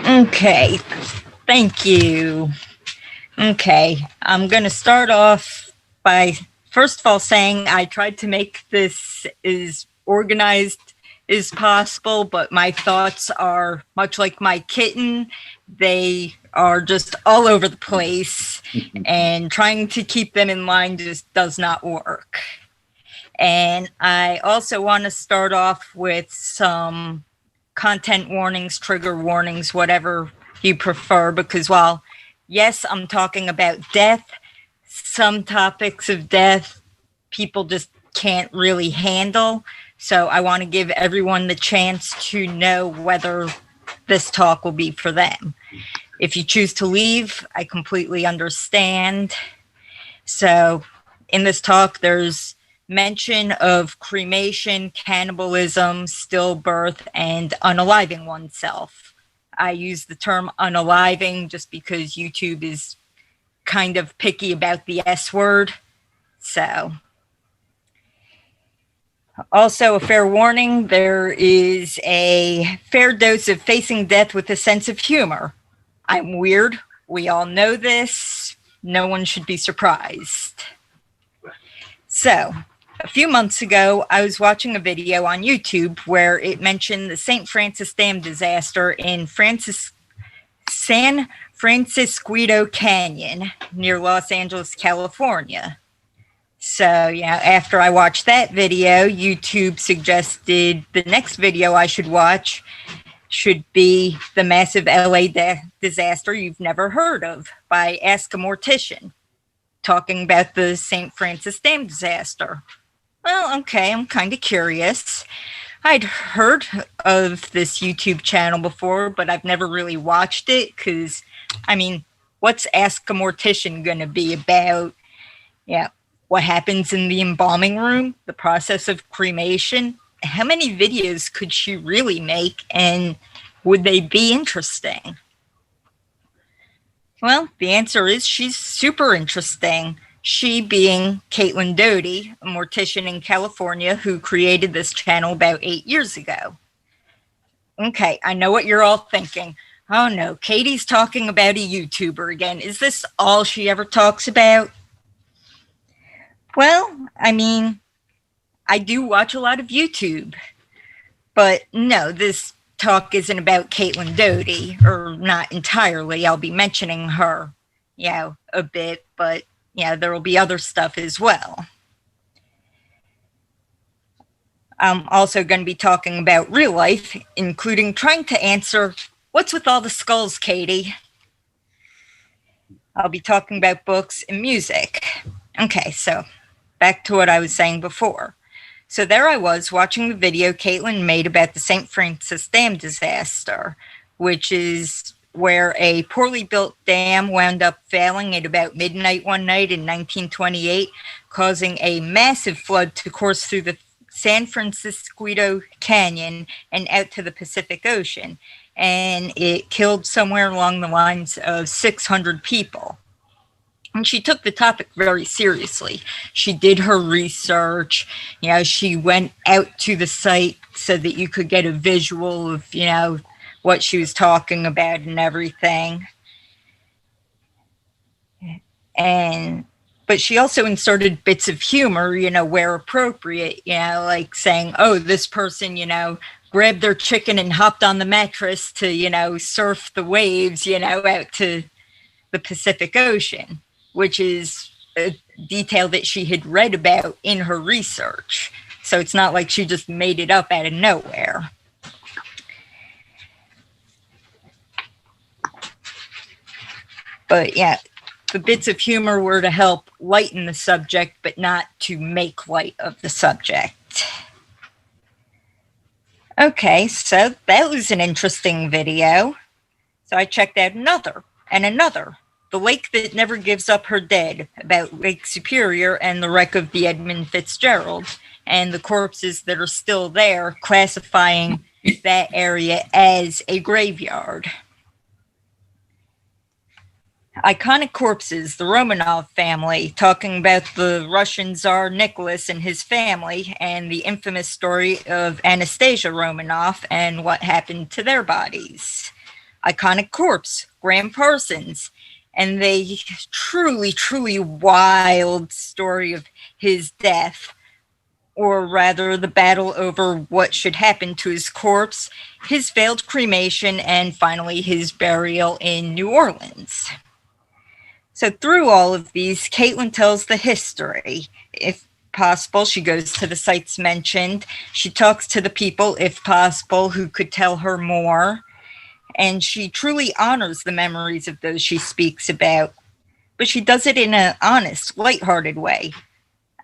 Okay, thank you. Okay, I'm going to start off by first of all saying I tried to make this as organized as possible, but my thoughts are much like my kitten. They are just all over the place, and trying to keep them in line just does not work. And I also want to start off with some content warnings, trigger warnings, whatever you prefer, because while, yes, I'm talking about death, some topics of death people just can't really handle. So I want to give everyone the chance to know whether this talk will be for them. If you choose to leave, I completely understand. So in this talk, there's mention of cremation, cannibalism, stillbirth, and unaliving oneself. I use the term unaliving just because YouTube is kind of picky about the S word. So, also a fair warning, there is a fair dose of facing death with a sense of humor. I'm weird. We all know this. No one should be surprised. So, a few months ago, I was watching a video on YouTube where it mentioned the St. Francis Dam disaster in San Francisco Canyon near Los Angeles, California. So, after I watched that video, YouTube suggested the next video I should watch should be the massive LA disaster you've never heard of by Ask a Mortician, talking about the St. Francis Dam disaster. Well, okay, I'm kind of curious. I'd heard of this YouTube channel before, but I've never really watched it because, what's Ask a Mortician going to be about? Yeah, what happens in the embalming room, the process of cremation? How many videos could she really make, and would they be interesting? Well, the answer is she's super interesting. She being Caitlin Doty, a mortician in California who created this channel about 8 years ago. Okay, I know what you're all thinking. Oh no, Katie's talking about a YouTuber again. Is this all she ever talks about? Well, I do watch a lot of YouTube. But no, this talk isn't about Caitlin Doty, or not entirely. I'll be mentioning her, a bit, but there will be other stuff as well. I'm also going to be talking about real life, including trying to answer, what's with all the skulls, Katie? I'll be talking about books and music. Okay, so back to what I was saying before. So there I was watching the video Caitlin made about the St. Francis Dam disaster, which is where a poorly built dam wound up failing at about midnight one night in 1928, causing a massive flood to course through the San Francisco Canyon and out to the Pacific Ocean. And it killed somewhere along the lines of 600 people. And she took the topic very seriously. She did her research. She went out to the site so that you could get a visual of, what she was talking about and everything. But she also inserted bits of humor, where appropriate, like saying, oh, this person, grabbed their chicken and hopped on the mattress to, surf the waves, out to the Pacific Ocean, which is a detail that she had read about in her research. So it's not like she just made it up out of nowhere. But the bits of humor were to help lighten the subject, but not to make light of the subject. Okay, so that was an interesting video. So I checked out another and another. The Lake That Never Gives Up Her Dead, about Lake Superior and the wreck of the Edmund Fitzgerald, and the corpses that are still there, classifying that area as a graveyard. Iconic Corpses, the Romanov family, talking about the Russian Tsar Nicholas and his family, and the infamous story of Anastasia Romanov and what happened to their bodies. iconic corpse, Graham Parsons, and the truly, truly wild story of his death, or rather the battle over what should happen to his corpse, his failed cremation, and finally his burial in New Orleans. So through all of these, Caitlin tells the history. If possible, she goes to the sites mentioned. She talks to the people, if possible, who could tell her more. And she truly honors the memories of those she speaks about. But she does it in an honest, lighthearted way.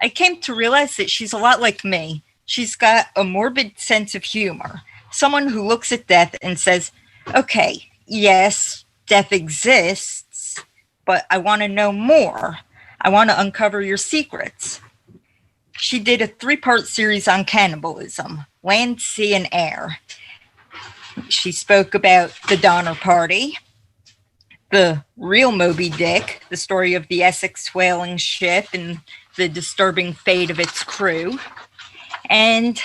I came to realize that she's a lot like me. She's got a morbid sense of humor. Someone who looks at death and says, okay, yes, death exists, but I want to know more. I want to uncover your secrets. She did a 3-part series on cannibalism, land, sea, and air. She spoke about the Donner Party, the real Moby Dick, the story of the Essex whaling ship and the disturbing fate of its crew. And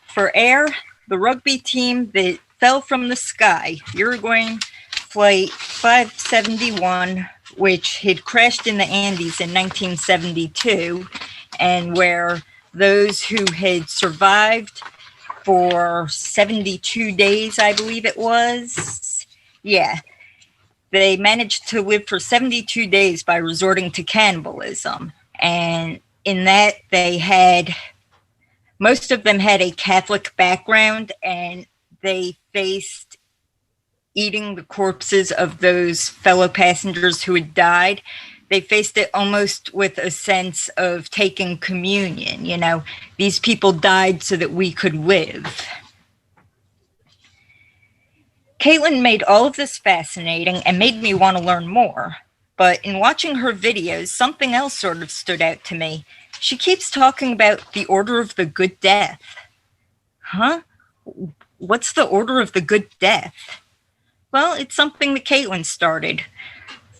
for air, the rugby team that fell from the sky, Uruguayan Flight 571, which had crashed in the Andes in 1972, and where those who had survived for 72 days, I believe it was, they managed to live for 72 days by resorting to cannibalism. And in that, most of them had a Catholic background, and they faced eating the corpses of those fellow passengers who had died. They faced it almost with a sense of taking communion. You know, these people died so that we could live. Caitlin made all of this fascinating and made me want to learn more. But in watching her videos, something else sort of stood out to me. She keeps talking about the Order of the Good Death. Huh? What's the Order of the Good Death? Well, it's something that Caitlin started.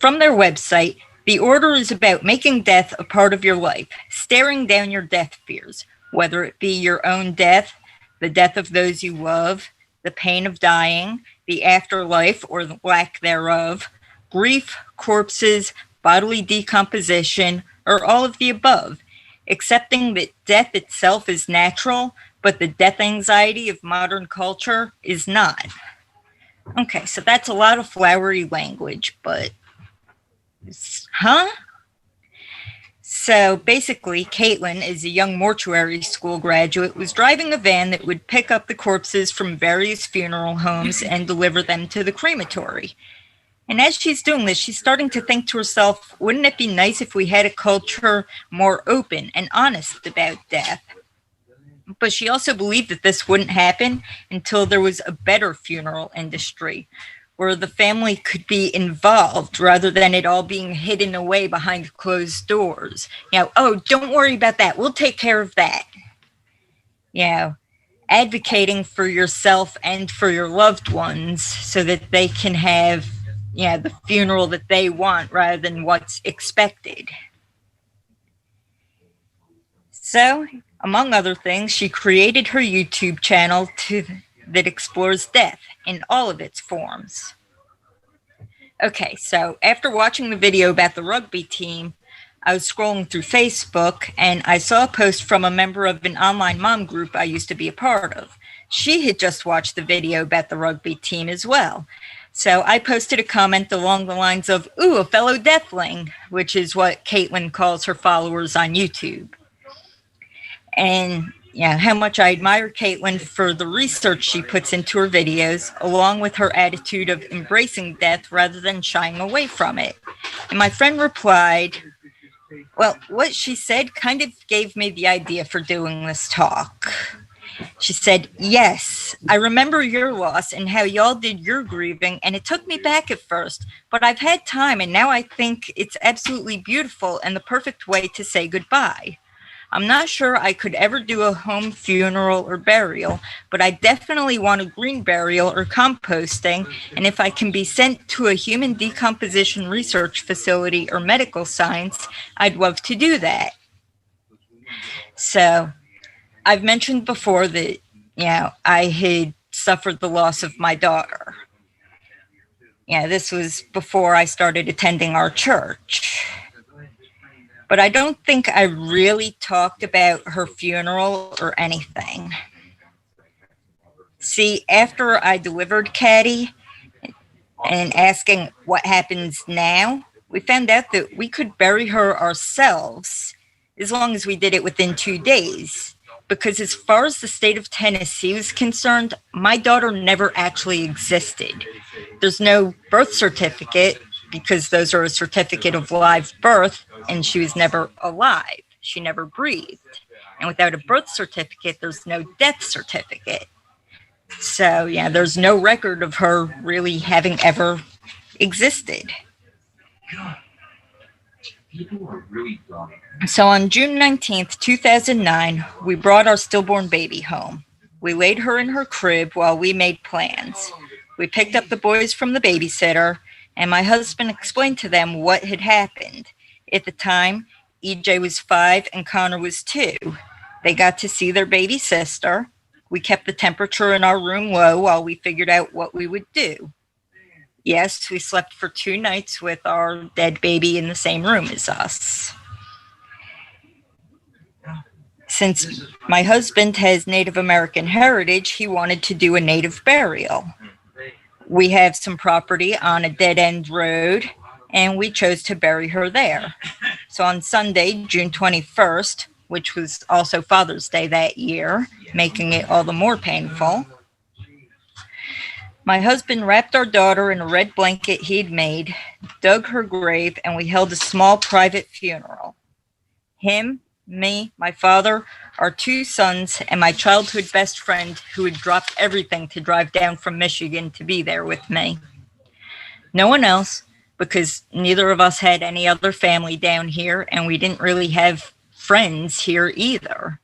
From their website, the order is about making death a part of your life, staring down your death fears, whether it be your own death, the death of those you love, the pain of dying, the afterlife or the lack thereof, grief, corpses, bodily decomposition, or all of the above, accepting that death itself is natural, but the death anxiety of modern culture is not. Okay, so that's a lot of flowery language, but So basically, Caitlin, as a young mortuary school graduate, was driving a van that would pick up the corpses from various funeral homes and deliver them to the crematory. And as she's doing this, she's starting to think to herself, wouldn't it be nice if we had a culture more open and honest about death? But she also believed that this wouldn't happen until there was a better funeral industry, where the family could be involved rather than it all being hidden away behind closed doors. You know, oh, don't worry about that. We'll take care of that. You know, advocating for yourself and for your loved ones so that they can have, the funeral that they want rather than what's expected. So, among other things, she created her YouTube channel that explores death in all of its forms. Okay, so after watching the video about the rugby team, I was scrolling through Facebook and I saw a post from a member of an online mom group I used to be a part of. She had just watched the video about the rugby team as well. So I posted a comment along the lines of, ooh, a fellow deathling, which is what Caitlin calls her followers on YouTube. And how much I admire Caitlin for the research she puts into her videos, along with her attitude of embracing death rather than shying away from it. And my friend replied, well, what she said kind of gave me the idea for doing this talk. She said, yes, I remember your loss and how y'all did your grieving, and it took me back at first, but I've had time, and now I think it's absolutely beautiful and the perfect way to say goodbye. I'm not sure I could ever do a home funeral or burial, but I definitely want a green burial or composting, and if I can be sent to a human decomposition research facility or medical science, I'd love to do that. So, I've mentioned before that, I had suffered the loss of my daughter. Yeah, this was before I started attending our church. But I don't think I really talked about her funeral or anything. See, after I delivered Caddy and asking what happens now, we found out that we could bury her ourselves as long as we did it within 2 days. Because as far as the state of Tennessee was concerned, my daughter never actually existed. There's no birth certificate because those are a certificate of live birth, and she was never alive. She never breathed. And without a birth certificate, there's no death certificate. So, yeah, there's no record of her really having ever existed. So on June 19th, 2009, we brought our stillborn baby home. We laid her in her crib while we made plans. We picked up the boys from the babysitter, and my husband explained to them what had happened. At the time, EJ was 5 and Connor was 2. They got to see their baby sister. We kept the temperature in our room low while we figured out what we would do. Yes, we slept for 2 nights with our dead baby in the same room as us. Since my husband has Native American heritage, he wanted to do a native burial. We have some property on a dead-end road, and we chose to bury her there. So on Sunday, June 21st, which was also Father's Day that year, making it all the more painful, my husband wrapped our daughter in a red blanket he'd made, dug her grave, and we held a small private funeral. Him, me, my father, our 2 sons, and my childhood best friend who had dropped everything to drive down from Michigan to be there with me. No one else, because neither of us had any other family down here, and we didn't really have friends here either.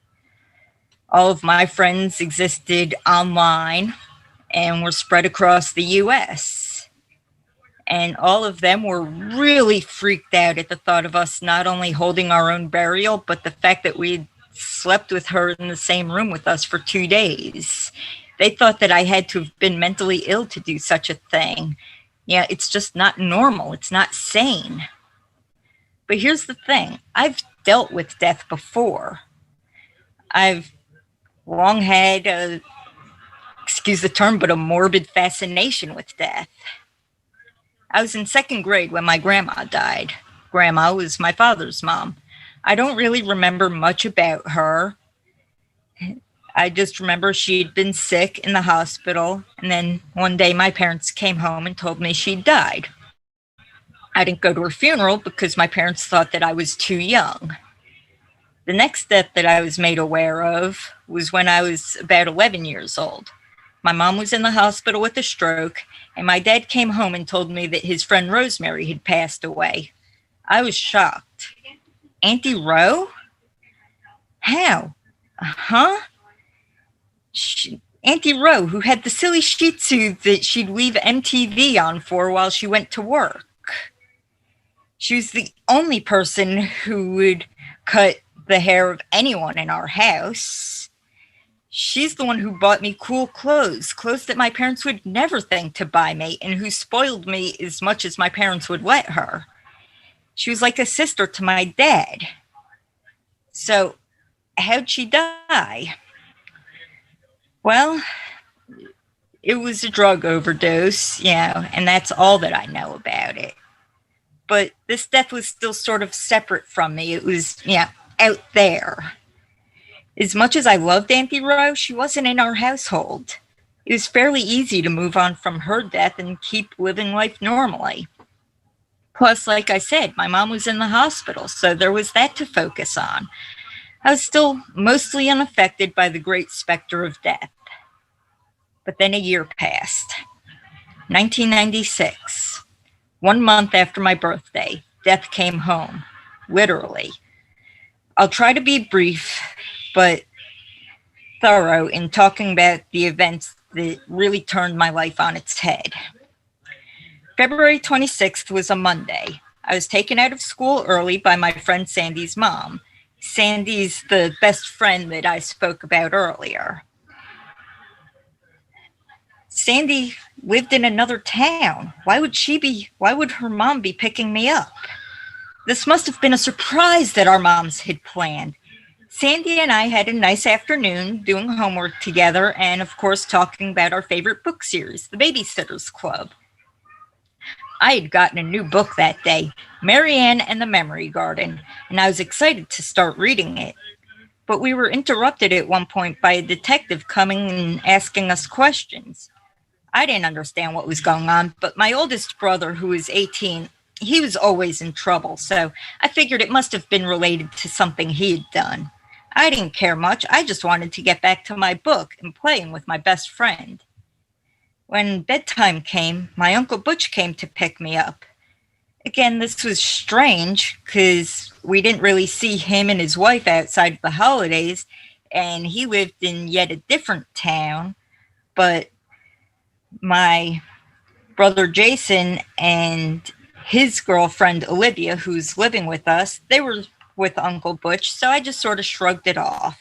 All of my friends existed online and were spread across the U.S. And all of them were really freaked out at the thought of us not only holding our own burial, but the fact that we'd slept with her in the same room with us for 2 days. They thought that I had to have been mentally ill to do such a thing. Yeah, it's just not normal. It's not sane. But here's the thing. I've dealt with death before. I've long had a, excuse the term, but a morbid fascination with death. I was in 2nd grade when my grandma died. Grandma was my father's mom. I don't really remember much about her. I just remember she'd been sick in the hospital, and then one day my parents came home and told me she'd died. I didn't go to her funeral because my parents thought that I was too young. The next death that I was made aware of was when I was about 11 years old. My mom was in the hospital with a stroke, and my dad came home and told me that his friend Rosemary had passed away. I was shocked. Auntie Ro? How? Huh? Auntie Ro, who had the silly Shih Tzu that she'd leave MTV on for while she went to work. She was the only person who would cut the hair of anyone in our house. She's the one who bought me cool clothes that my parents would never think to buy me, and who spoiled me as much as my parents would let her. She was like a sister to my dad. So, how'd she die? Well, it was a drug overdose, and that's all that I know about it. But this death was still sort of separate from me. It was, out there. As much as I loved Auntie Ro, she wasn't in our household. It was fairly easy to move on from her death and keep living life normally. Plus, like I said, my mom was in the hospital, so there was that to focus on. I was still mostly unaffected by the great specter of death. But then a year passed. 1996. 1 month after my birthday, death came home. Literally. I'll try to be brief, but thorough in talking about the events that really turned my life on its head. February 26th was a Monday. I was taken out of school early by my friend Sandy's mom. Sandy's the best friend that I spoke about earlier. Sandy lived in another town. Why would her mom be picking me up? This must have been a surprise that our moms had planned. Sandy and I had a nice afternoon doing homework together and, of course, talking about our favorite book series, The Babysitter's Club. I had gotten a new book that day, Marianne and the Memory Garden, and I was excited to start reading it. But we were interrupted at one point by a detective coming and asking us questions. I didn't understand what was going on, but my oldest brother, who was 18, he was always in trouble, so I figured it must have been related to something he had done. I didn't care much. I just wanted to get back to my book and playing with my best friend. When bedtime came, my Uncle Butch came to pick me up. Again, this was strange because we didn't really see him and his wife outside of the holidays, and he lived in yet a different town. But my brother Jason and his girlfriend Olivia, who's living with us, they were with Uncle Butch, so I just sort of shrugged it off.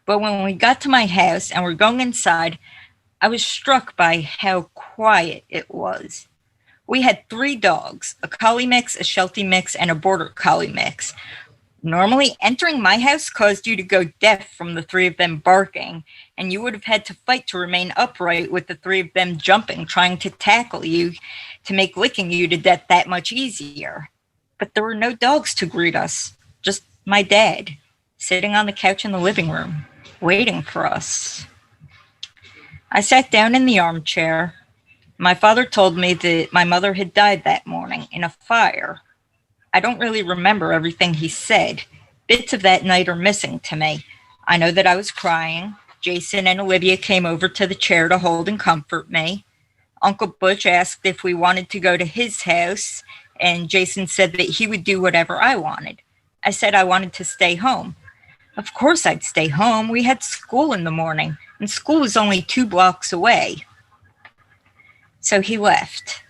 But when we got to my house and were going inside, I was struck by how quiet it was. We had 3 dogs, a collie mix, a Sheltie mix, and a border collie mix. Normally, entering my house caused you to go deaf from the 3 of them barking, and you would have had to fight to remain upright with the 3 of them jumping, trying to tackle you to make licking you to death that much easier. But there were no dogs to greet us, just my dad, sitting on the couch in the living room, waiting for us. I sat down in the armchair. My father told me that my mother had died that morning in a fire. I don't really remember everything he said. Bits of that night are missing to me. I know that I was crying. Jason and Olivia came over to the chair to hold and comfort me. Uncle Butch asked if we wanted to go to his house, and Jason said that he would do whatever I wanted. I said I wanted to stay home. Of course I'd stay home. We had school in the morning, and school was only 2 blocks away. So he left.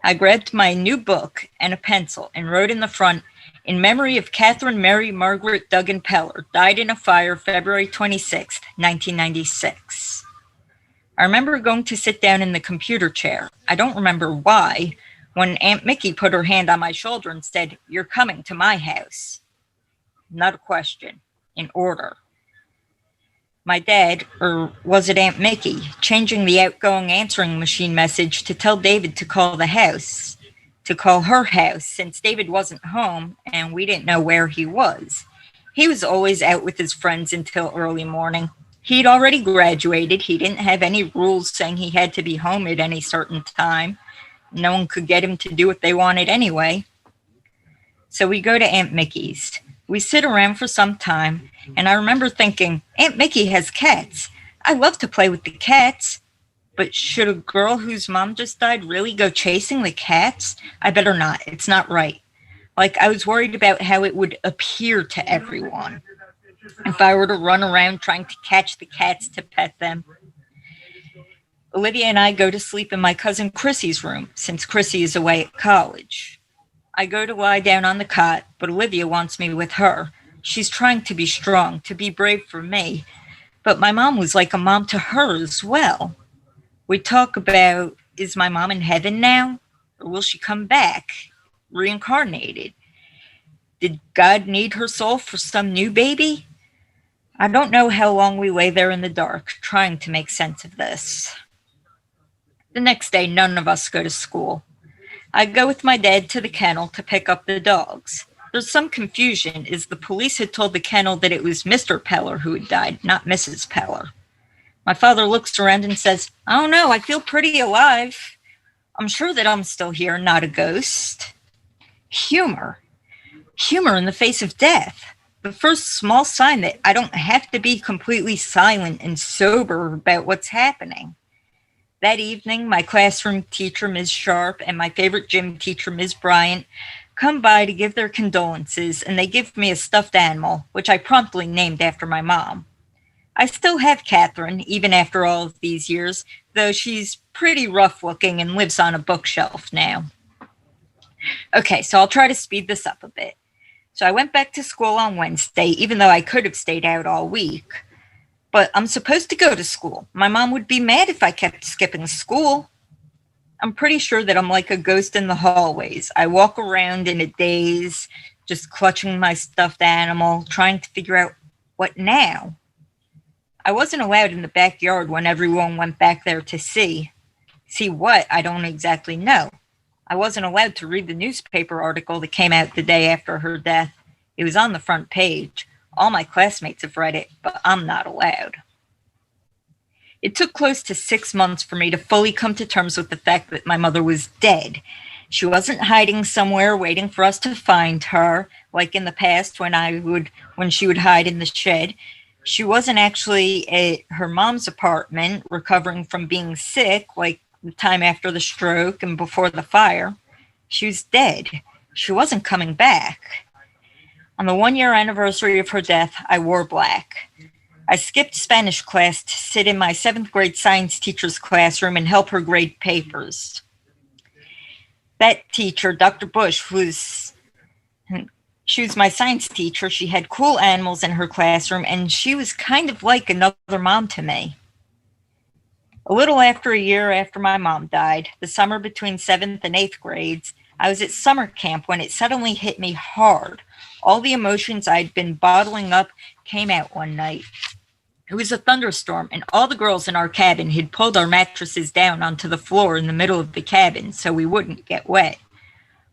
I grabbed my new book and a pencil and wrote in the front, "In memory of Catherine Mary Margaret Duggan Peller, died in a fire February 26, 1996. I remember going to sit down in the computer chair. I don't remember why, when Aunt Mickey put her hand on my shoulder and said, "You're coming to my house." Not a question. In order. My dad, or was it Aunt Mickey, changing the outgoing answering machine message to tell David to call the house, to call her house, since David wasn't home and we didn't know where he was. He was always out with his friends until early morning. He'd already graduated. He didn't have any rules saying he had to be home at any certain time. No one could get him to do what they wanted anyway. So we go to Aunt Mickey's. We sit around for some time, and I remember thinking, Aunt Mickey has cats. I love to play with the cats. But should a girl whose mom just died really go chasing the cats? I better not. It's not right. Like, I was worried about how it would appear to everyone if I were to run around trying to catch the cats to pet them. Olivia and I go to sleep in my cousin Chrissy's room, since Chrissy is away at college. I go to lie down on the cot, but Olivia wants me with her. She's trying to be strong, to be brave for me. But my mom was like a mom to her as well. We talk about, is my mom in heaven now? Or will she come back, reincarnated? Did God need her soul for some new baby? I don't know how long we lay there in the dark, trying to make sense of this. The next day, none of us go to school. I go with my dad to the kennel to pick up the dogs. There's some confusion, as the police had told the kennel that it was Mr. Peller who had died, not Mrs. Peller. My father looks around and says, "I don't know, I feel pretty alive. I'm sure that I'm still here, not a ghost." Humor. Humor in the face of death. The first small sign that I don't have to be completely silent and sober about what's happening. That evening, my classroom teacher, Ms. Sharp, and my favorite gym teacher, Ms. Bryant, come by to give their condolences, and they give me a stuffed animal, which I promptly named after my mom. I still have Catherine, even after all of these years, though she's pretty rough looking and lives on a bookshelf now. Okay, so I'll try to speed this up a bit. So I went back to school on Wednesday, even though I could have stayed out all week. But I'm supposed to go to school. My mom would be mad if I kept skipping school. I'm pretty sure that I'm like a ghost in the hallways. I walk around in a daze, just clutching my stuffed animal, trying to figure out what now. I wasn't allowed in the backyard when everyone went back there to see. See what? I don't exactly know. I wasn't allowed to read the newspaper article that came out the day after her death. It was on the front page. All my classmates have read it, but I'm not allowed. It took close to 6 months for me to fully come to terms with the fact that my mother was dead. She wasn't hiding somewhere waiting for us to find her, like in the past when she would hide in the shed. She wasn't actually at her mom's apartment recovering from being sick, like the time after the stroke and before the fire. She was dead. She wasn't coming back. On the 1-year anniversary of her death, I wore black. I skipped Spanish class to sit in my 7th grade science teacher's classroom and help her grade papers. That teacher, Dr. Bush, she was my science teacher. She had cool animals in her classroom, and she was kind of like another mom to me. A little after a year after my mom died, the summer between 7th and 8th grades, I was at summer camp when it suddenly hit me hard. All the emotions I'd been bottling up came out one night. It was a thunderstorm, and all the girls in our cabin had pulled our mattresses down onto the floor in the middle of the cabin so we wouldn't get wet.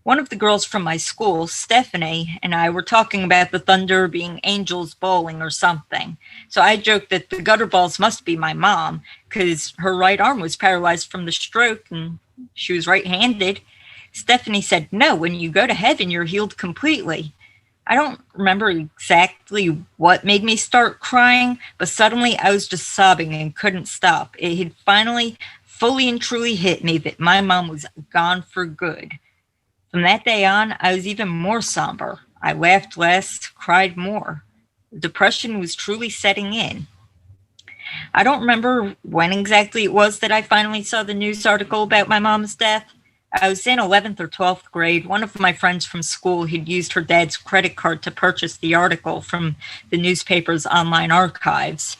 One of the girls from my school, Stephanie, and I were talking about the thunder being angels bowling or something. So I joked that the gutter balls must be my mom because her right arm was paralyzed from the stroke and she was right-handed. Stephanie said, "No, when you go to heaven, you're healed completely." I don't remember exactly what made me start crying, but suddenly I was just sobbing and couldn't stop. It had finally fully and truly hit me that my mom was gone for good. From that day on, I was even more somber. I laughed less, cried more. Depression was truly setting in. I don't remember when exactly it was that I finally saw the news article about my mom's death. I was in 11th or 12th grade. One of my friends from school had used her dad's credit card to purchase the article from the newspaper's online archives.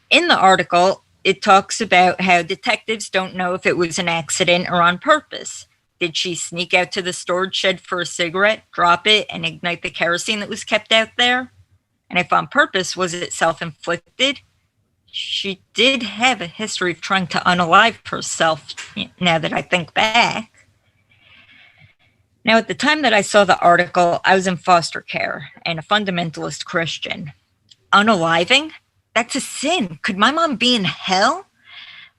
In the article, it talks about how detectives don't know if it was an accident or on purpose. Did she sneak out to the storage shed for a cigarette, drop it, and ignite the kerosene that was kept out there? And if on purpose, was it self-inflicted? She did have a history of trying to unalive herself, now that I think back. Now, at the time that I saw the article, I was in foster care and a fundamentalist Christian. Unaliving? That's a sin. Could my mom be in hell?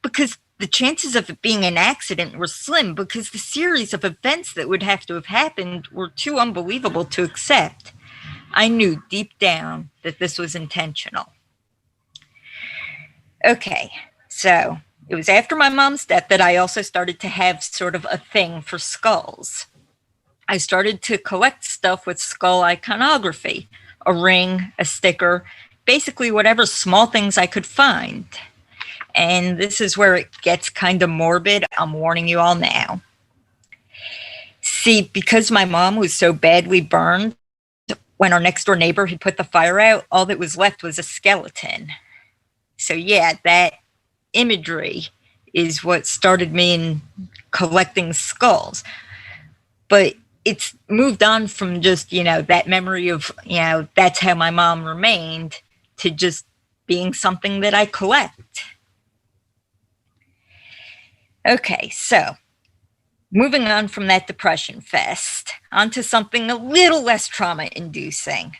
Because the chances of it being an accident were slim, because the series of events that would have to have happened were too unbelievable to accept. I knew deep down that this was intentional. Okay, so it was after my mom's death that I also started to have sort of a thing for skulls. I started to collect stuff with skull iconography, a ring, a sticker, basically whatever small things I could find. And this is where it gets kind of morbid. I'm warning you all now. See, because my mom was so badly burned, when our next door neighbor had put the fire out, all that was left was a skeleton. So yeah, that imagery is what started me in collecting skulls. But it's moved on from just, that memory of, that's how my mom remained, to just being something that I collect. Okay, so moving on from that depression fest, onto something a little less trauma-inducing.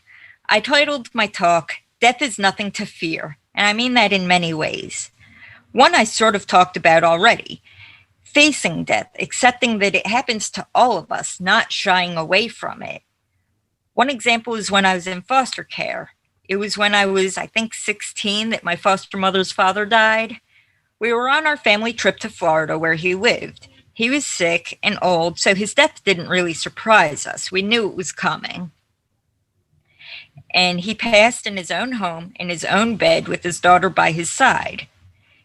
I titled my talk, "Death is Nothing to Fear," and I mean that in many ways. One I sort of talked about already, facing death, accepting that it happens to all of us, not shying away from it. One example is when I was in foster care. It was when I was, I think, 16 that my foster mother's father died. We were on our family trip to Florida where he lived. He was sick and old, so his death didn't really surprise us. We knew it was coming. And he passed in his own home, in his own bed, with his daughter by his side.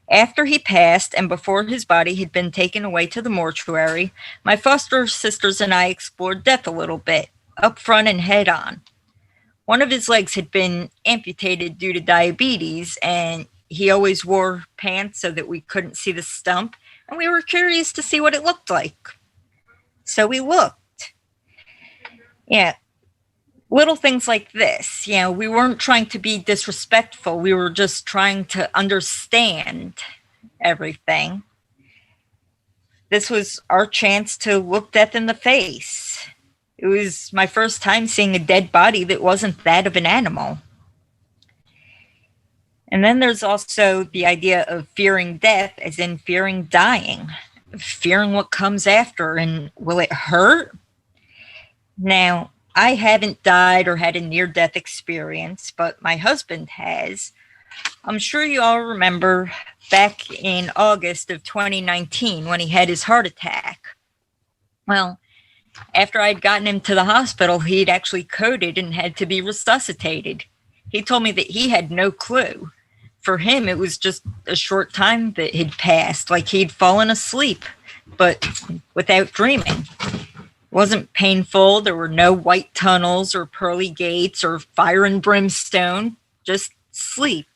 After he passed, and before his body had been taken away to the mortuary, my foster sisters and I explored death a little bit, up front and head on. One of his legs had been amputated due to diabetes, and he always wore pants so that we couldn't see the stump, and we were curious to see what it looked like. So we looked. Yeah, little things like this. We weren't trying to be disrespectful. We were just trying to understand everything. This was our chance to look death in the face. It was my first time seeing a dead body that wasn't that of an animal. And then there's also the idea of fearing death, as in fearing dying, fearing what comes after, and will it hurt? Now, I haven't died or had a near-death experience, but my husband has. I'm sure you all remember back in August of 2019 when he had his heart attack. Well, after I'd gotten him to the hospital, he'd actually coded and had to be resuscitated. He told me that he had no clue. For him, it was just a short time that had passed, like he'd fallen asleep, but without dreaming. It wasn't painful. There were no white tunnels or pearly gates or fire and brimstone, just sleep.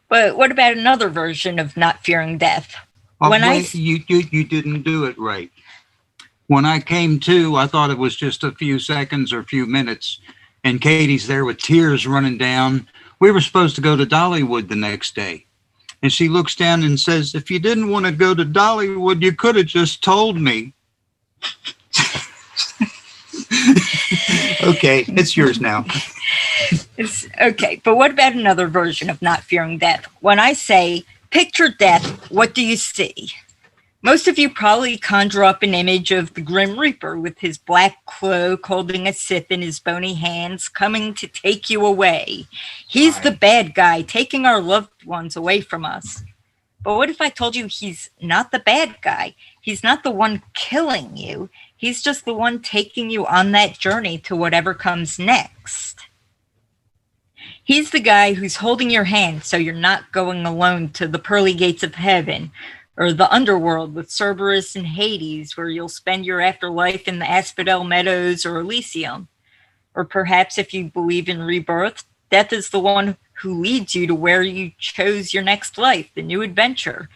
But what about another version of not fearing death? You didn't do it right. When I came to, I thought it was just a few seconds or a few minutes, and Katie's there with tears running down. We were supposed to go to Dollywood the next day. And she looks down and says, if you didn't want to go to Dollywood, you could have just told me. Okay, it's yours now. Okay, but what about another version of not fearing death? When I say, picture death, what do you see? Most of you probably conjure up an image of the Grim Reaper with his black cloak, holding a scythe in his bony hands, coming to take you away. He's the bad guy, taking our loved ones away from us. But what if I told you he's not the bad guy? He's not the one killing you. He's just the one taking you on that journey to whatever comes next. He's the guy who's holding your hand so you're not going alone to the pearly gates of heaven, or the underworld with Cerberus and Hades, where you'll spend your afterlife in the Asphodel Meadows or Elysium. Or perhaps if you believe in rebirth, death is the one who leads you to where you chose your next life, the new adventure.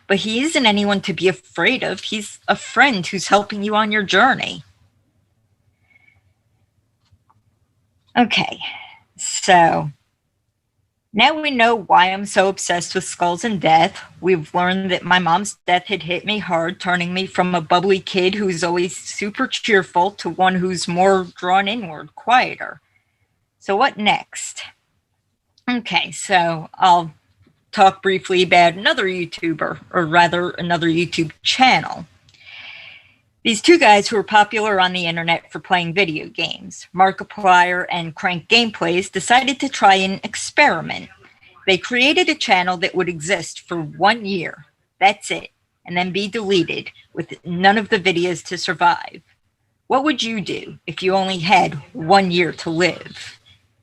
But he isn't anyone to be afraid of. He's a friend who's helping you on your journey. Okay, so now we know why I'm so obsessed with skulls and death. We've learned that my mom's death had hit me hard, turning me from a bubbly kid who's always super cheerful to one who's more drawn inward, quieter. So what next? Okay, so I'll talk briefly about another YouTuber, or rather another YouTube channel. These two guys who are popular on the internet for playing video games, Markiplier and Crank Gameplays, decided to try an experiment. They created a channel that would exist for 1 year. That's it. And then be deleted with none of the videos to survive. What would you do if you only had 1 year to live?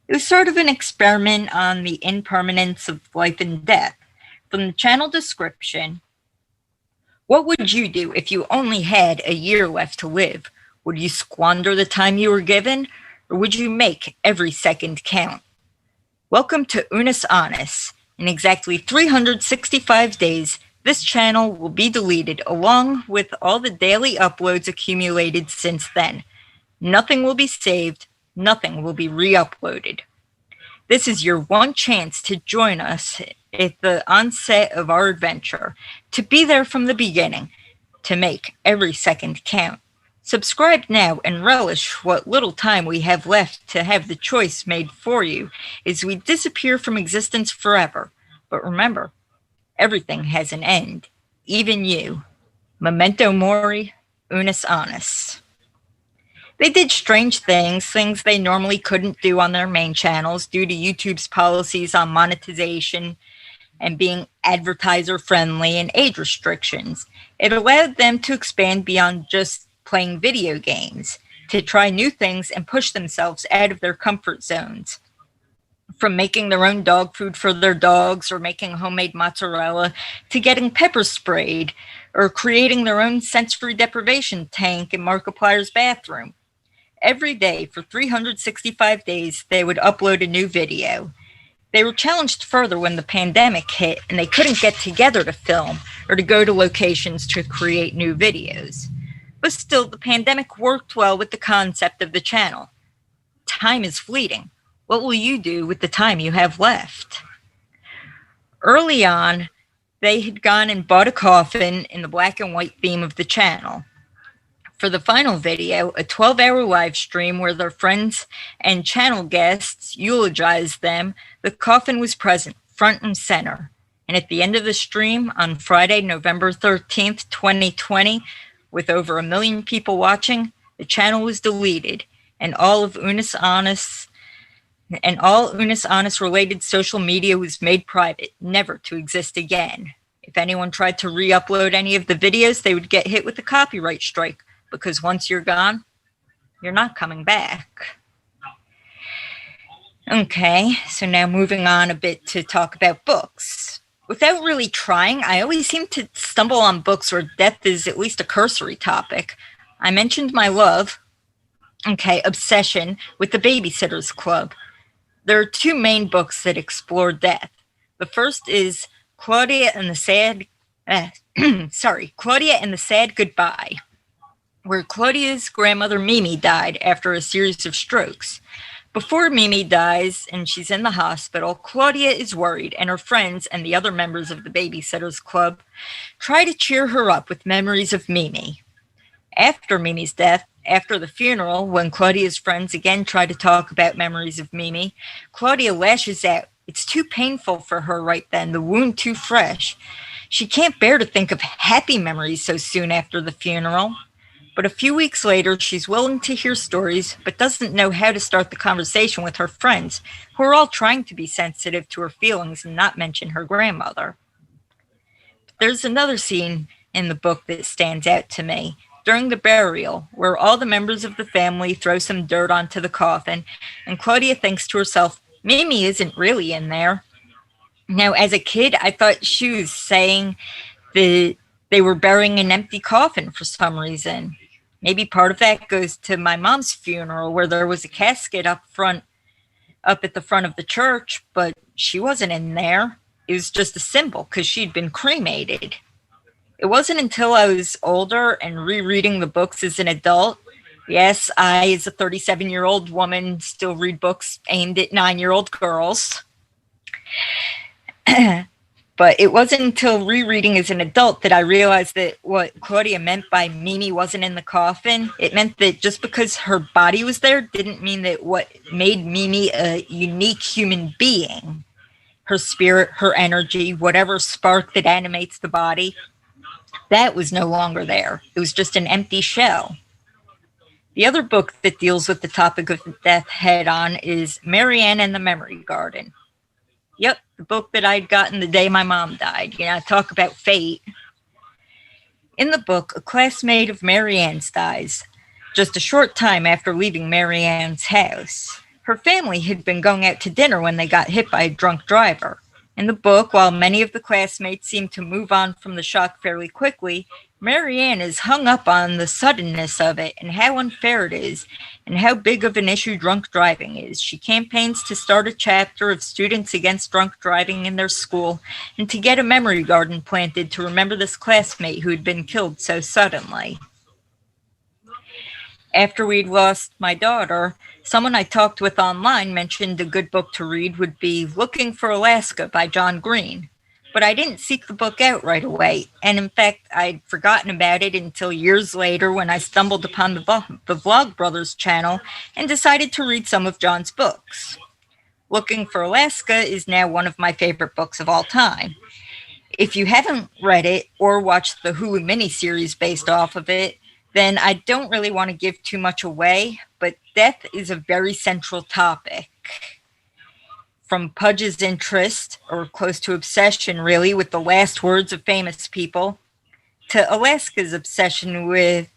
It was sort of an experiment on the impermanence of life and death. From the channel description, what would you do if you only had a year left to live? Would you squander the time you were given, or would you make every second count? Welcome to Unus Annus. In exactly 365 days, this channel will be deleted along with all the daily uploads accumulated since then. Nothing will be saved, nothing will be re-uploaded. This is your one chance to join us at the onset of our adventure, to be there from the beginning, to make every second count. Subscribe now and relish what little time we have left to have the choice made for you as we disappear from existence forever. But remember, everything has an end, even you. Memento mori, unus annus. They did strange things they normally couldn't do on their main channels due to YouTube's policies on monetization and being advertiser friendly and age restrictions. It allowed them to expand beyond just playing video games, to try new things and push themselves out of their comfort zones. From making their own dog food for their dogs or making homemade mozzarella to getting pepper sprayed or creating their own sensory deprivation tank in Markiplier's bathroom. Every day for 365 days, they would upload a new video. They were challenged further when the pandemic hit and they couldn't get together to film or to go to locations to create new videos. But still, the pandemic worked well with the concept of the channel. Time is fleeting. What will you do with the time you have left? Early on, they had gone and bought a coffin in the black and white theme of the channel. For the final video, a 12-hour live stream where their friends and channel guests eulogized them, the coffin was present, front and center. And at the end of the stream on Friday, November 13th, 2020, with over 1 million people watching, the channel was deleted, and all Unis Honest related social media was made private, never to exist again. If anyone tried to re-upload any of the videos, they would get hit with a copyright strike, because once you're gone, you're not coming back. Okay, so now moving on a bit to talk about books. Without really trying, I always seem to stumble on books where death is at least a cursory topic. I mentioned my obsession with the Babysitter's Club. There are two main books that explore death. The first is Claudia and the Sad Goodbye, where Claudia's grandmother Mimi died after a series of strokes. Before Mimi dies and she's in the hospital, Claudia is worried, and her friends and the other members of the Babysitter's Club try to cheer her up with memories of Mimi. After Mimi's death, after the funeral, when Claudia's friends again try to talk about memories of Mimi, Claudia lashes out. It's too painful for her right then, the wound too fresh. She can't bear to think of happy memories so soon after the funeral. But a few weeks later, she's willing to hear stories, but doesn't know how to start the conversation with her friends, who are all trying to be sensitive to her feelings and not mention her grandmother. But there's another scene in the book that stands out to me. During the burial, where all the members of the family throw some dirt onto the coffin, and Claudia thinks to herself, Mimi isn't really in there. Now, as a kid, I thought she was saying that they were burying an empty coffin for some reason. Maybe part of that goes to my mom's funeral, where there was a casket up at the front of the church, but she wasn't in there. It was just a symbol because she'd been cremated. It wasn't until I was older and rereading the books as an adult. Yes, I, as a 37-year-old woman, still read books aimed at 9-year-old girls. But it wasn't until rereading as an adult that I realized that what Claudia meant by Mimi wasn't in the coffin. It meant that just because her body was there didn't mean that what made Mimi a unique human being, her spirit, her energy, whatever spark that animates the body, that was no longer there. It was just an empty shell. The other book that deals with the topic of death head on is Marianne and the Memory Garden. Yep, the book that I'd gotten the day my mom died. Talk about fate. In the book, a classmate of Marianne's dies, just a short time after leaving Marianne's house. Her family had been going out to dinner when they got hit by a drunk driver. In the book, while many of the classmates seem to move on from the shock fairly quickly, Marianne is hung up on the suddenness of it and how unfair it is and how big of an issue drunk driving is. She campaigns to start a chapter of students against drunk driving in their school and to get a memory garden planted to remember this classmate who had been killed so suddenly. After we'd lost my daughter, someone I talked with online mentioned a good book to read would be Looking for Alaska by John Green. But I didn't seek the book out right away, and in fact, I'd forgotten about it until years later when I stumbled upon the Vlogbrothers channel and decided to read some of John's books. Looking for Alaska is now one of my favorite books of all time. If you haven't read it or watched the Hulu miniseries based off of it, then I don't really want to give too much away, but death is a very central topic. From Pudge's interest, or close to obsession really, with the last words of famous people, to Alaska's obsession with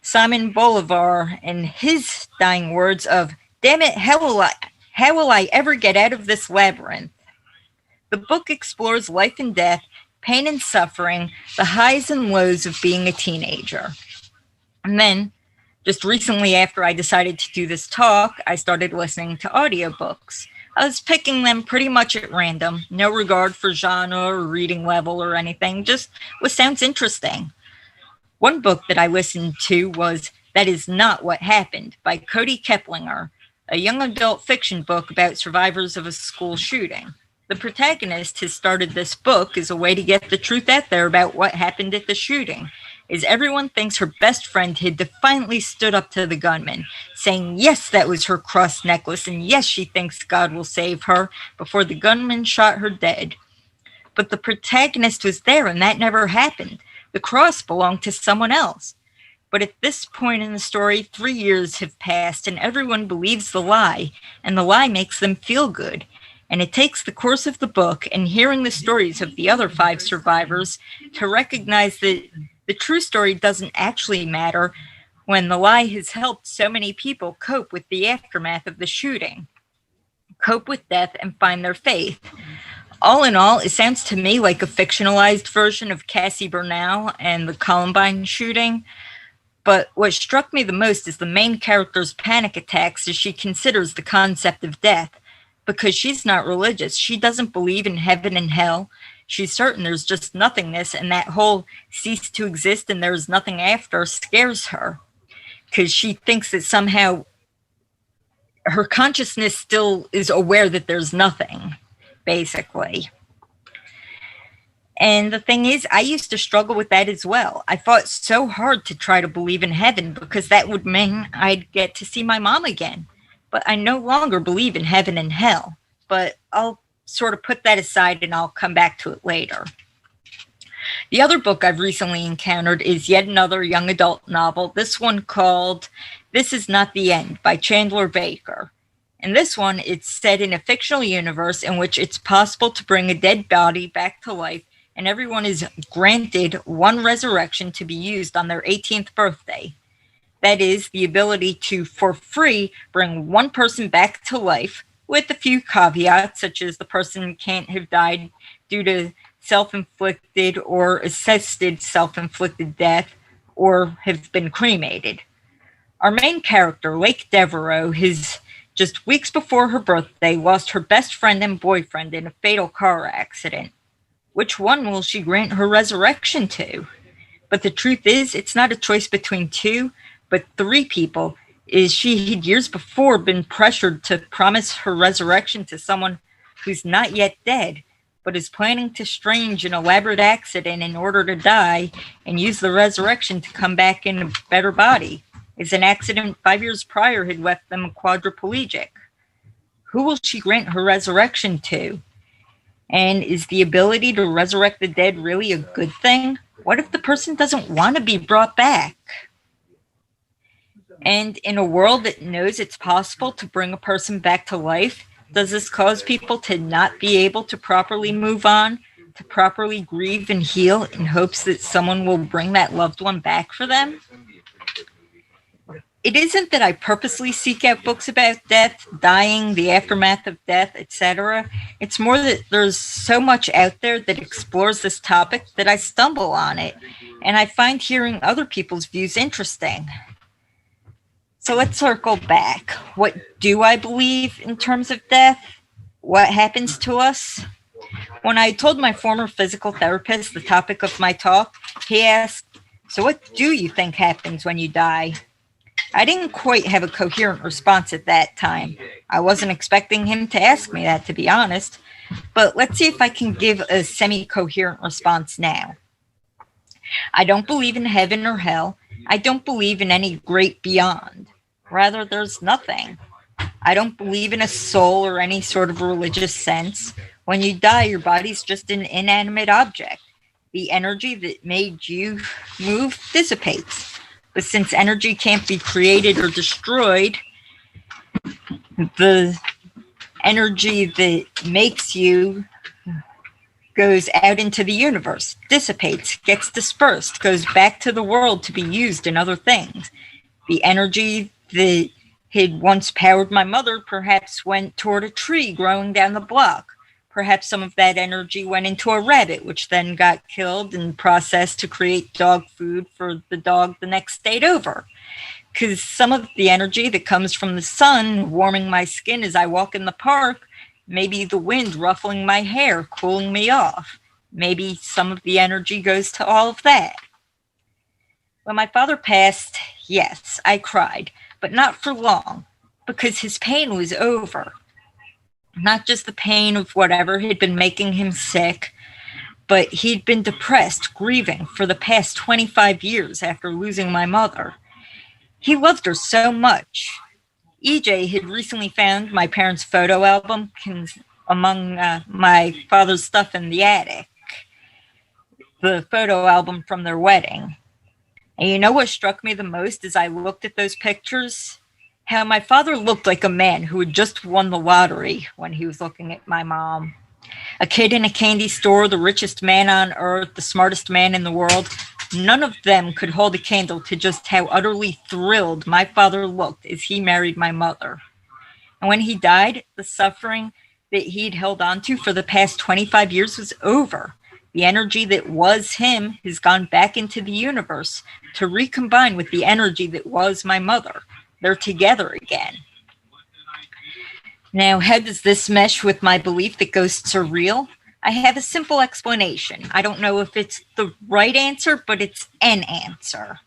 Simon Bolivar and his dying words of, "Damn it, how will I ever get out of this labyrinth?" The book explores life and death, pain and suffering, the highs and lows of being a teenager. And then Just recently, after I decided to do this talk, I started listening to audiobooks. I was picking them pretty much at random, no regard for genre or reading level or anything, just what sounds interesting. One book that I listened to was That Is Not What Happened by Cody Keplinger, a young adult fiction book about survivors of a school shooting. The protagonist has started this book as a way to get the truth out there about what happened at the shooting, as everyone thinks her best friend had defiantly stood up to the gunman, saying yes, that was her cross necklace, and yes, she thinks God will save her, before the gunman shot her dead. But the protagonist was there, and that never happened. The cross belonged to someone else. But at this point in the story, 3 years have passed, and everyone believes the lie, and the lie makes them feel good. And it takes the course of the book and hearing the stories of the other 5 survivors to recognize that the true story doesn't actually matter when the lie has helped so many people cope with the aftermath of the shooting, cope with death, and find their faith. All in all, it sounds to me like a fictionalized version of Cassie Bernal and the Columbine shooting. But what struck me the most is the main character's panic attacks as she considers the concept of death. Because she's not religious. She doesn't believe in heaven and hell. She's certain there's just nothingness, and that whole cease to exist and there's nothing after scares her. Because she thinks that somehow her consciousness still is aware that there's nothing, basically. And the thing is, I used to struggle with that as well. I fought so hard to try to believe in heaven because that would mean I'd get to see my mom again. But I no longer believe in heaven and hell. But I'll sort of put that aside and I'll come back to it later. The other book I've recently encountered is yet another young adult novel, this one called This Is Not the End by Chandler Baker. In this one, it's set in a fictional universe in which it's possible to bring a dead body back to life, and everyone is granted one resurrection to be used on their 18th birthday. That is, the ability to, for free, bring one person back to life, with a few caveats, such as the person can't have died due to self-inflicted or assisted self-inflicted death, or have been cremated. Our main character, Lake Devereaux, has just weeks before her birthday lost her best friend and boyfriend in a fatal car accident. Which one will she grant her resurrection to? But the truth is, it's not a choice between 2, but 3 people, is she had years before been pressured to promise her resurrection to someone who's not yet dead, but is planning to stage an elaborate accident in order to die and use the resurrection to come back in a better body, as an accident 5 years prior had left them quadriplegic. Who will she grant her resurrection to? And is the ability to resurrect the dead really a good thing? What if the person doesn't want to be brought back? And in a world that knows it's possible to bring a person back to life, does this cause people to not be able to properly move on, to properly grieve and heal in hopes that someone will bring that loved one back for them? It isn't that I purposely seek out books about death, dying, the aftermath of death, etc. It's more that there's so much out there that explores this topic that I stumble on it, and I find hearing other people's views interesting. So let's circle back. What do I believe in terms of death? What happens to us? When I told my former physical therapist the topic of my talk, he asked, "So what do you think happens when you die?" I didn't quite have a coherent response at that time. I wasn't expecting him to ask me that, to be honest, but let's see if I can give a semi-coherent response now. I don't believe in heaven or hell. I don't believe in any great beyond. Rather, there's nothing. I don't believe in a soul or any sort of religious sense. When you die, your body's just an inanimate object. The energy that made you move dissipates. But since energy can't be created or destroyed, the energy that makes you goes out into the universe, dissipates, gets dispersed, goes back to the world to be used in other things. The energy that had once powered my mother perhaps went toward a tree growing down the block. Perhaps some of that energy went into a rabbit, which then got killed and processed to create dog food for the dog the next state over. because some of the energy that comes from the sun warming my skin as I walk in the park, maybe the wind ruffling my hair, cooling me off. Maybe some of the energy goes to all of that. When my father passed, yes, I cried, but not for long, because his pain was over. Not just the pain of whatever had been making him sick, but he'd been depressed, grieving for the past 25 years after losing my mother. He loved her so much. EJ had recently found my parents' photo album among my father's stuff in the attic, the photo album from their wedding. And you know what struck me the most as I looked at those pictures? How my father looked like a man who had just won the lottery when he was looking at my mom. A kid in a candy store, the richest man on earth, the smartest man in the world. None of them could hold a candle to just how utterly thrilled my father looked as he married my mother. And when he died, the suffering that he'd held on to for the past 25 years was over. The energy that was him has gone back into the universe to recombine with the energy that was my mother. They're together again. Now, how does this mesh with my belief that ghosts are real? I have a simple explanation. I don't know if it's the right answer, but it's an answer.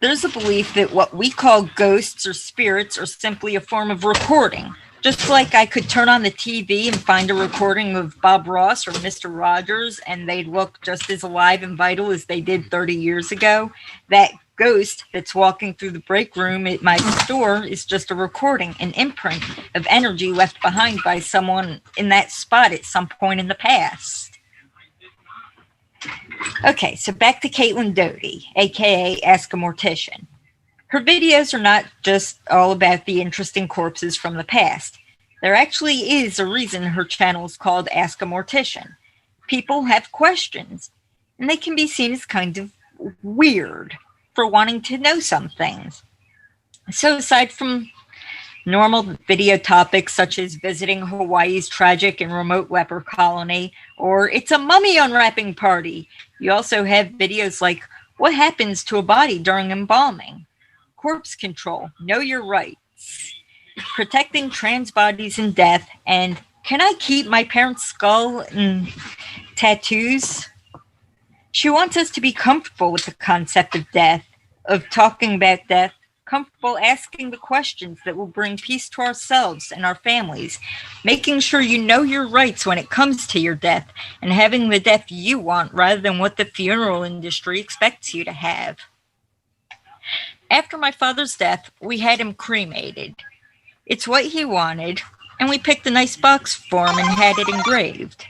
There's a belief that what we call ghosts or spirits are simply a form of recording. Just like I could turn on the TV and find a recording of Bob Ross or Mr. Rogers, and they'd look just as alive and vital as they did 30 years ago. That ghost that's walking through the break room at my store is just a recording, an imprint of energy left behind by someone in that spot at some point in the past. Okay, so back to Caitlin Doty, aka Ask a Mortician. Her videos are not just all about the interesting corpses from the past. There actually is a reason her channel is called Ask a Mortician. People have questions, and they can be seen as kind of weird for wanting to know some things. So aside from normal video topics such as visiting Hawaii's tragic and remote leper colony, or it's a mummy unwrapping party, you also have videos like what happens to a body during embalming, corpse control, know your rights, protecting trans bodies in death, and can I keep my parents' skull and tattoos? She wants us to be comfortable with the concept of death, of talking about death, comfortable asking the questions that will bring peace to ourselves and our families, making sure you know your rights when it comes to your death, and having the death you want rather than what the funeral industry expects you to have. After my father's death, we had him cremated. It's what he wanted, and we picked a nice box for him and had it engraved.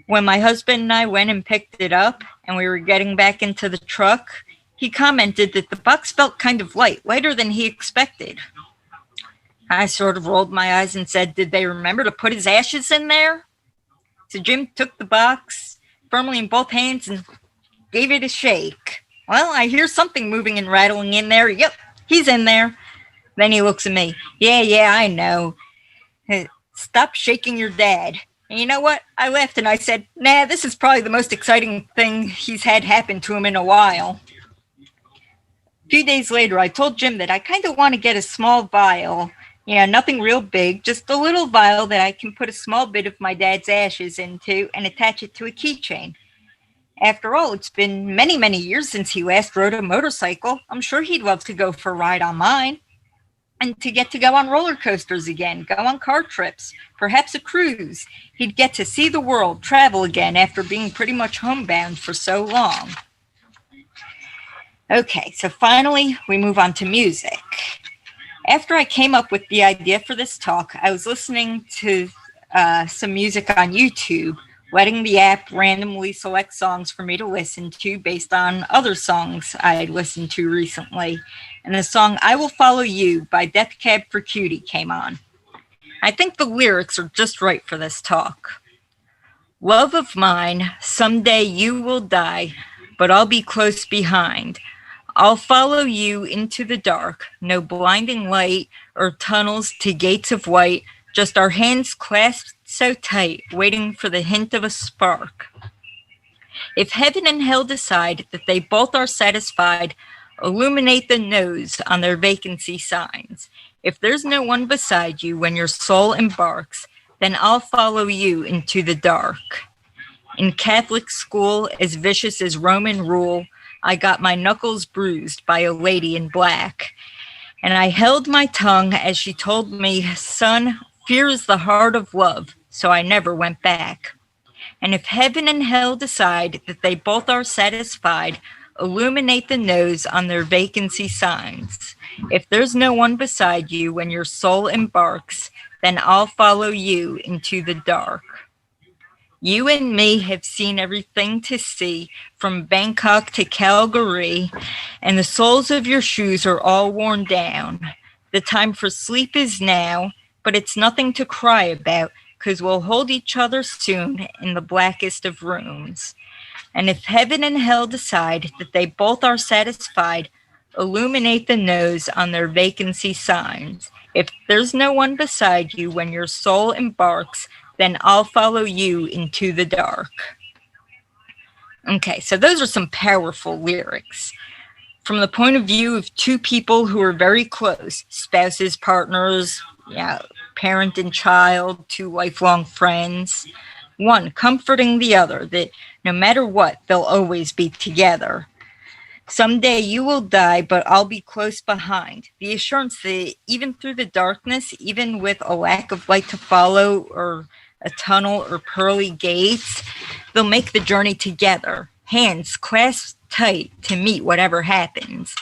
When my husband and I went and picked it up, and we were getting back into the truck, he commented that the box felt kind of light, lighter than he expected. I sort of rolled my eyes and said, did they remember to put his ashes in there? So Jim took the box firmly in both hands and gave it a shake. Well, I hear something moving and rattling in there. Yep, he's in there. Then he looks at me. Yeah, I know. Stop shaking your dad. And you know what? I laughed and I said, nah, this is probably the most exciting thing he's had happen to him in a while. A few days later, I told Jim that I kind of want to get a small vial. Nothing real big, just a little vial that I can put a small bit of my dad's ashes into and attach it to a keychain. After all, it's been many, many years since he last rode a motorcycle. I'm sure he'd love to go for a ride on mine. And to get to go on roller coasters again, go on car trips, perhaps a cruise. He'd get to see the world, travel again after being pretty much homebound for so long. Okay, so finally we move on to music. After I came up with the idea for this talk, I was listening to some music on YouTube, letting the app randomly select songs for me to listen to based on other songs I'd listened to recently. And the song I Will Follow You by Death Cab for Cutie came on. I think the lyrics are just right for this talk. Love of mine, someday you will die, but I'll be close behind. I'll follow you into the dark, no blinding light or tunnels to gates of white, just our hands clasped so tight, waiting for the hint of a spark. If heaven and hell decide that they both are satisfied, illuminate the no's on their vacancy signs. If there's no one beside you when your soul embarks, then I'll follow you into the dark. In Catholic school, as vicious as Roman rule, I got my knuckles bruised by a lady in black. And I held my tongue as she told me, son, fear is the heart of love, so I never went back. And if heaven and hell decide that they both are satisfied, illuminate the no's on their vacancy signs. If there's no one beside you when your soul embarks, then I'll follow you into the dark. You and me have seen everything to see, from Bangkok to Calgary, and the soles of your shoes are all worn down. The time for sleep is now, but it's nothing to cry about, 'cause we'll hold each other soon in the blackest of rooms. And if heaven and hell decide that they both are satisfied, illuminate the no's on their vacancy signs. If there's no one beside you when your soul embarks, then I'll follow you into the dark. Okay, so those are some powerful lyrics. From the point of view of two people who are very close, spouses, partners, parent and child, two lifelong friends, one comforting the other that no matter what, they'll always be together. Someday you will die, but I'll be close behind. The assurance that even through the darkness, even with a lack of light to follow or a tunnel or pearly gates, they'll make the journey together, hands clasped tight to meet whatever happens.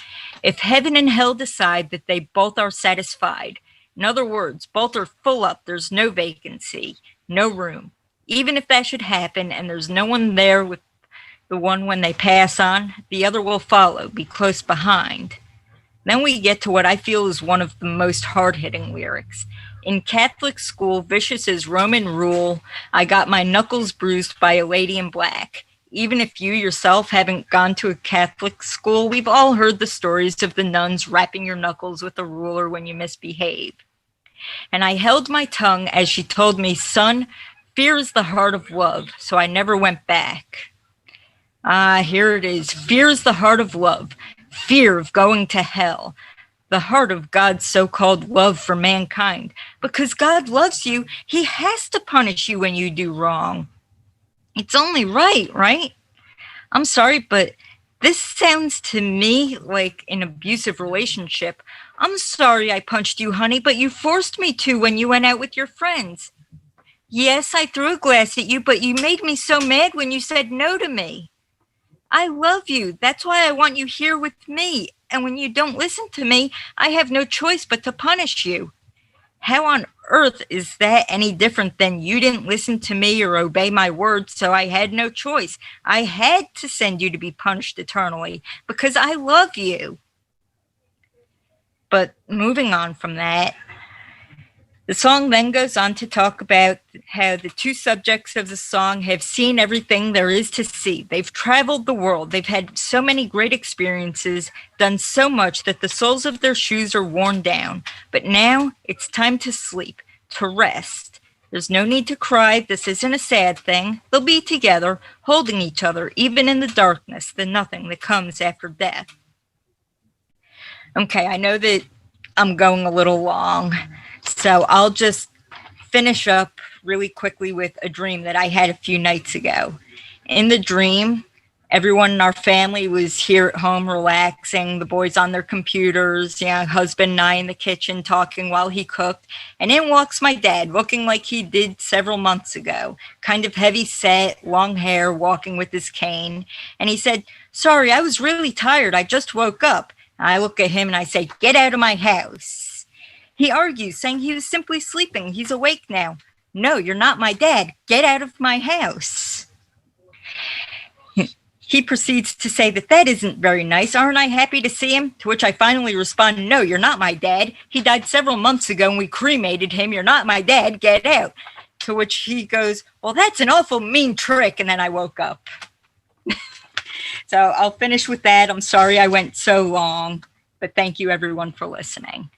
If heaven and hell decide that they both are satisfied, in other words, both are full up, there's no vacancy, no room. Even if that should happen and there's no one there with the one when they pass on, the other will follow, be close behind. Then we get to what I feel is one of the most hard-hitting lyrics. In Catholic school, vicious as Roman rule, I got my knuckles bruised by a lady in black. Even if you yourself haven't gone to a Catholic school, we've all heard the stories of the nuns rapping your knuckles with a ruler when you misbehave. And I held my tongue as she told me, son, fear is the heart of love, so I never went back. Here it is. Fear is the heart of love, fear of going to hell. The heart of God's so-called love for mankind. Because God loves you, he has to punish you when you do wrong. It's only right, right? I'm sorry, but this sounds to me like an abusive relationship. I'm sorry I punched you, honey, but you forced me to when you went out with your friends. Yes, I threw a glass at you, but you made me so mad when you said no to me. I love you. That's why I want you here with me. And when you don't listen to me, I have no choice but to punish you. How on earth is that any different than you didn't listen to me or obey my words, so I had no choice? I had to send you to be punished eternally because I love you. But moving on from that, the song then goes on to talk about how the two subjects of the song have seen everything there is to see. They've traveled the world. They've had so many great experiences, done so much that the soles of their shoes are worn down. But now it's time to sleep, to rest. There's no need to cry. This isn't a sad thing. They'll be together, holding each other, even in the darkness, the nothing that comes after death. Okay, I know that I'm going a little long, so I'll just finish up really quickly with a dream that I had a few nights ago. In the dream, everyone in our family was here at home relaxing, the boys on their computers, husband and I in the kitchen talking while he cooked. And in walks my dad, looking like he did several months ago, kind of heavy set, long hair, walking with his cane. And he said, sorry, I was really tired. I just woke up. And I look at him and I say, get out of my house. He argues, saying he was simply sleeping. He's awake now. No, you're not my dad. Get out of my house. He proceeds to say that isn't very nice. Aren't I happy to see him? To which I finally respond, no, you're not my dad. He died several months ago and we cremated him. You're not my dad. Get out. To which he goes, well, that's an awful mean trick. And then I woke up. So I'll finish with that. I'm sorry I went so long, but thank you everyone for listening.